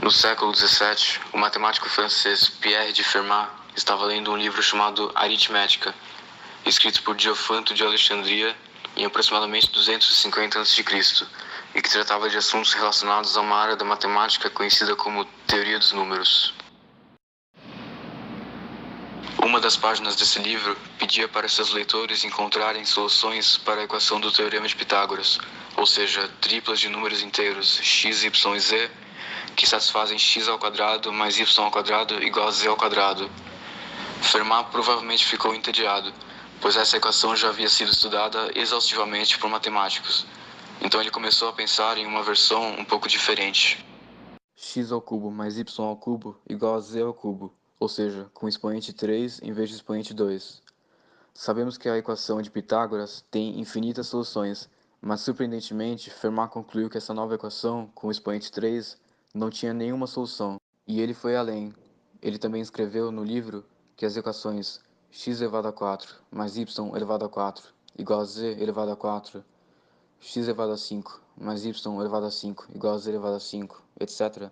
No século XVII, o matemático francês Pierre de Fermat estava lendo um livro chamado Aritmética, escrito por Diofanto de Alexandria em aproximadamente 250 a.C., e que tratava de assuntos relacionados a uma área da matemática conhecida como teoria dos números. Uma das páginas desse livro pedia para seus leitores encontrarem soluções para a equação do Teorema de Pitágoras, ou seja, triplas de números inteiros x, y e z, que satisfazem x ao quadrado mais y ao quadrado igual a z ao quadrado. Fermat provavelmente ficou entediado, pois essa equação já havia sido estudada exaustivamente por matemáticos. Então ele começou a pensar em uma versão um pouco diferente. X ao cubo mais y ao cubo igual a z ao cubo, ou seja, com expoente 3 em vez de expoente 2. Sabemos que a equação de Pitágoras tem infinitas soluções, mas surpreendentemente Fermat concluiu que essa nova equação, com expoente 3, não tinha nenhuma solução. E ele foi além. Ele também escreveu no livro que as equações x elevado a 4 mais y elevado a 4 igual a z elevado a 4, x elevado a 5 mais y elevado a 5 igual a z elevado a 5, etc.,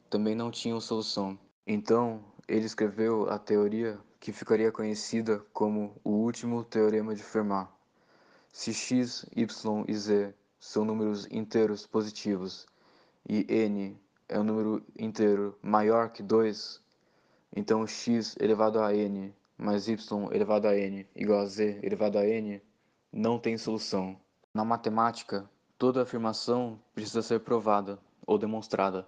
também não tinham solução. Então, ele escreveu a teoria que ficaria conhecida como o último teorema de Fermat. Se x, y e z são números inteiros positivos e n é um número inteiro maior que 2, então x elevado a n mais y elevado a n igual a z elevado a n não tem solução. Na matemática, toda afirmação precisa ser provada ou demonstrada.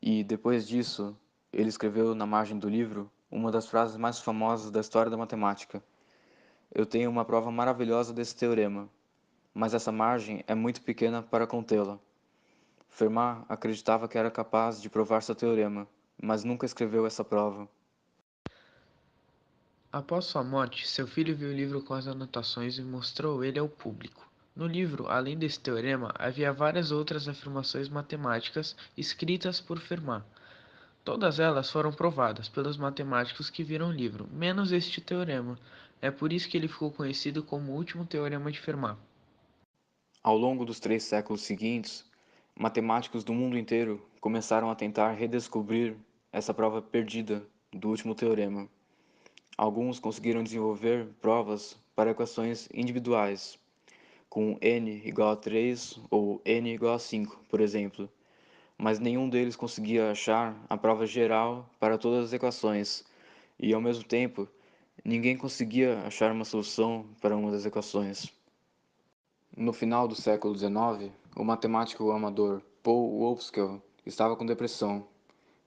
E, depois disso, ele escreveu na margem do livro uma das frases mais famosas da história da matemática. Eu tenho uma prova maravilhosa desse teorema, mas essa margem é muito pequena para contê-la. Fermat acreditava que era capaz de provar seu teorema, mas nunca escreveu essa prova. Após sua morte, seu filho viu o livro com as anotações e mostrou ele ao público. No livro, além desse teorema, havia várias outras afirmações matemáticas escritas por Fermat. Todas elas foram provadas pelos matemáticos que viram o livro, menos este teorema. É por isso que ele ficou conhecido como o último teorema de Fermat. Ao longo dos 3 séculos seguintes, matemáticos do mundo inteiro começaram a tentar redescobrir essa prova perdida do último teorema. Alguns conseguiram desenvolver provas para equações individuais, com n igual a 3 ou n igual a 5, por exemplo, mas nenhum deles conseguia achar a prova geral para todas as equações, e ao mesmo tempo, ninguém conseguia achar uma solução para uma das equações. No final do século XIX, o matemático amador Paul Wolfskel estava com depressão.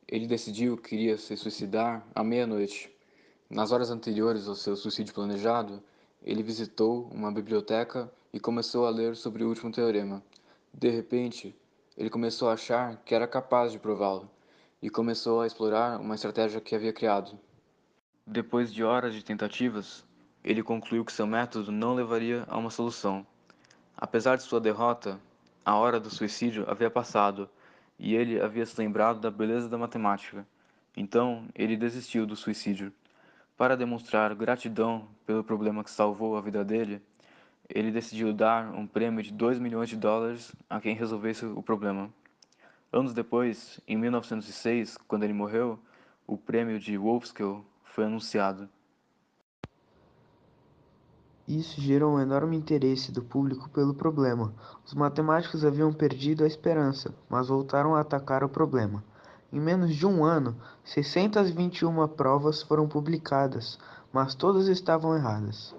Ele decidiu que iria se suicidar à meia-noite. Nas horas anteriores ao seu suicídio planejado, ele visitou uma biblioteca e começou a ler sobre o último teorema. De repente, ele começou a achar que era capaz de prová-lo e começou a explorar uma estratégia que havia criado. Depois de horas de tentativas, ele concluiu que seu método não levaria a uma solução. Apesar de sua derrota, a hora do suicídio havia passado e ele havia se lembrado da beleza da matemática. Então, ele desistiu do suicídio. Para demonstrar gratidão pelo problema que salvou a vida dele, ele decidiu dar um prêmio de $2 milhões a quem resolvesse o problema. Anos depois, em 1906, quando ele morreu, o prêmio de Wolfskel foi anunciado. Isso gerou um enorme interesse do público pelo problema. Os matemáticos haviam perdido a esperança, mas voltaram a atacar o problema. Em menos de um ano, 621 provas foram publicadas, mas todas estavam erradas.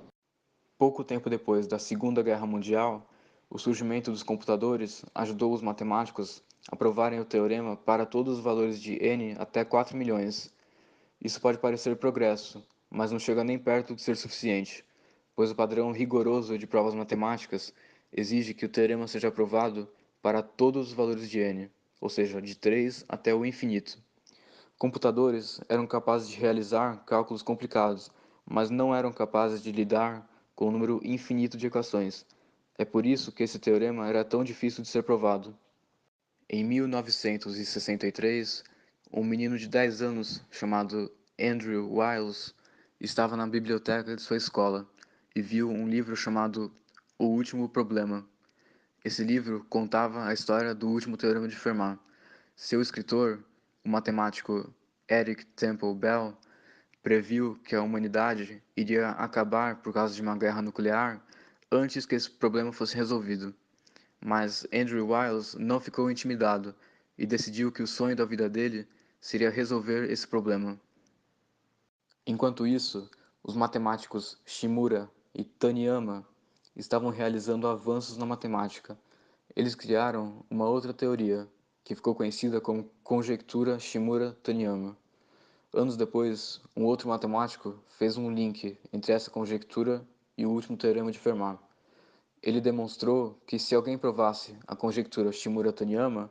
Pouco tempo depois da Segunda Guerra Mundial, o surgimento dos computadores ajudou os matemáticos a provarem o teorema para todos os valores de n até 4 milhões. Isso pode parecer progresso, mas não chega nem perto de ser suficiente, pois o padrão rigoroso de provas matemáticas exige que o teorema seja provado para todos os valores de n, ou seja, de 3 até o infinito. Computadores eram capazes de realizar cálculos complicados, mas não eram capazes de lidar com um número infinito de equações. É por isso que esse teorema era tão difícil de ser provado. Em 1963, um menino de 10 anos chamado Andrew Wiles estava na biblioteca de sua escola e viu um livro chamado O Último Problema. Esse livro contava a história do último teorema de Fermat. Seu escritor, o matemático Eric Temple Bell previu que a humanidade iria acabar por causa de uma guerra nuclear antes que esse problema fosse resolvido. Mas Andrew Wiles não ficou intimidado e decidiu que o sonho da vida dele seria resolver esse problema. Enquanto isso, os matemáticos Shimura e Taniyama estavam realizando avanços na matemática. Eles criaram uma outra teoria, que ficou conhecida como conjectura Shimura-Taniyama. Anos depois, um outro matemático fez um link entre essa conjectura e o último teorema de Fermat. Ele demonstrou que se alguém provasse a conjectura Shimura-Taniyama,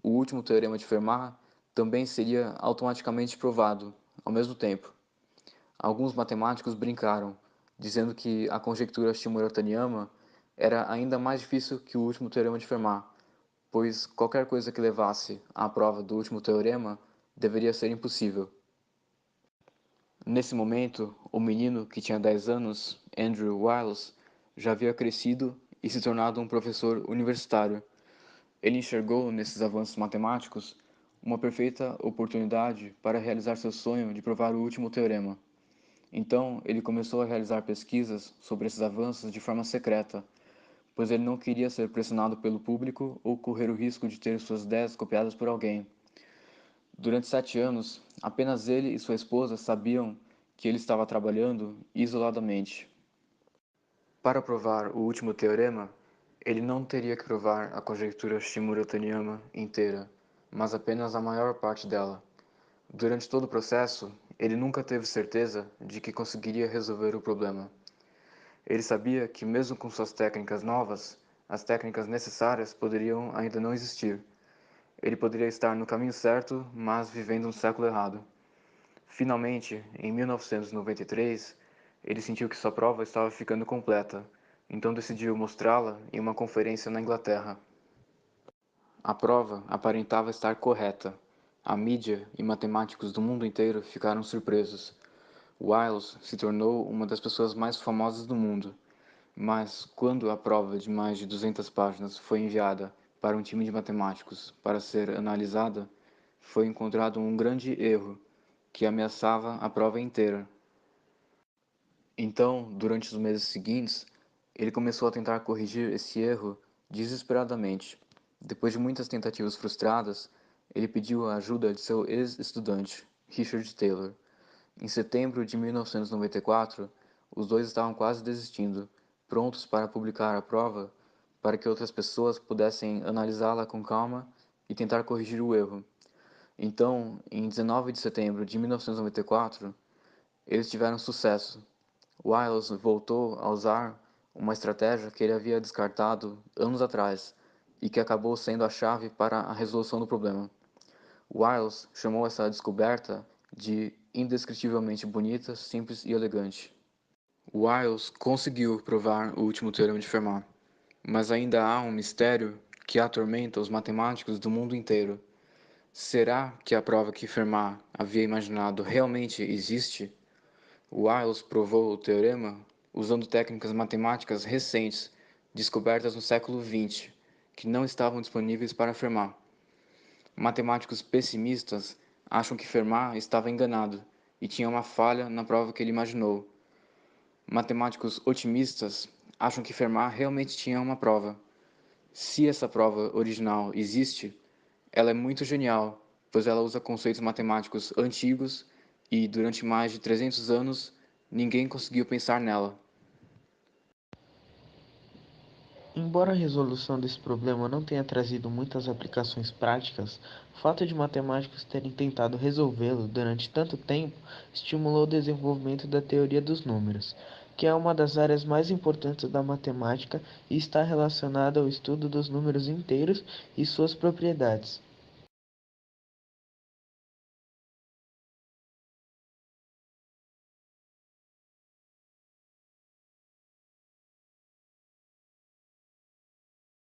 o último teorema de Fermat também seria automaticamente provado, ao mesmo tempo. Alguns matemáticos brincaram, dizendo que a conjectura Shimura-Taniyama era ainda mais difícil que o último teorema de Fermat, pois qualquer coisa que levasse à prova do último teorema deveria ser impossível. Nesse momento, o menino que tinha 10 anos, Andrew Wiles, já havia crescido e se tornado um professor universitário. Ele enxergou nesses avanços matemáticos uma perfeita oportunidade para realizar seu sonho de provar o último teorema. Então, ele começou a realizar pesquisas sobre esses avanços de forma secreta, pois ele não queria ser pressionado pelo público ou correr o risco de ter suas ideias copiadas por alguém. Durante 7 anos, apenas ele e sua esposa sabiam que ele estava trabalhando isoladamente. Para provar o último teorema, ele não teria que provar a conjectura Shimura-Taniyama inteira, mas apenas a maior parte dela. Durante todo o processo, ele nunca teve certeza de que conseguiria resolver o problema. Ele sabia que mesmo com suas técnicas novas, as técnicas necessárias poderiam ainda não existir. Ele poderia estar no caminho certo, mas vivendo um século errado. Finalmente, em 1993, ele sentiu que sua prova estava ficando completa, então decidiu mostrá-la em uma conferência na Inglaterra. A prova aparentava estar correta. A mídia e matemáticos do mundo inteiro ficaram surpresos. Wiles se tornou uma das pessoas mais famosas do mundo. Mas, quando a prova de mais de 200 páginas foi enviada para um time de matemáticos para ser analisada, foi encontrado um grande erro que ameaçava a prova inteira. Então, durante os meses seguintes, ele começou a tentar corrigir esse erro desesperadamente. Depois de muitas tentativas frustradas, ele pediu a ajuda de seu ex-estudante, Richard Taylor. Em setembro de 1994, os dois estavam quase desistindo, prontos para publicar a prova para que outras pessoas pudessem analisá-la com calma e tentar corrigir o erro. Então, em 19 de setembro de 1994, eles tiveram sucesso. Wiles voltou a usar uma estratégia que ele havia descartado anos atrás e que acabou sendo a chave para a resolução do problema. Wiles chamou essa descoberta de indescritivelmente bonita, simples e elegante. Wiles conseguiu provar o último teorema de Fermat, mas ainda há um mistério que atormenta os matemáticos do mundo inteiro. Será que a prova que Fermat havia imaginado realmente existe? Wiles provou o teorema usando técnicas matemáticas recentes, descobertas no século XX, que não estavam disponíveis para Fermat. Matemáticos pessimistas acham que Fermat estava enganado e tinha uma falha na prova que ele imaginou. Matemáticos otimistas acham que Fermat realmente tinha uma prova. Se essa prova original existe, ela é muito genial, pois ela usa conceitos matemáticos antigos e, durante mais de 300 anos, ninguém conseguiu pensar nela. Embora a resolução desse problema não tenha trazido muitas aplicações práticas, o fato de matemáticos terem tentado resolvê-lo durante tanto tempo estimulou o desenvolvimento da teoria dos números, que é uma das áreas mais importantes da matemática e está relacionada ao estudo dos números inteiros e suas propriedades.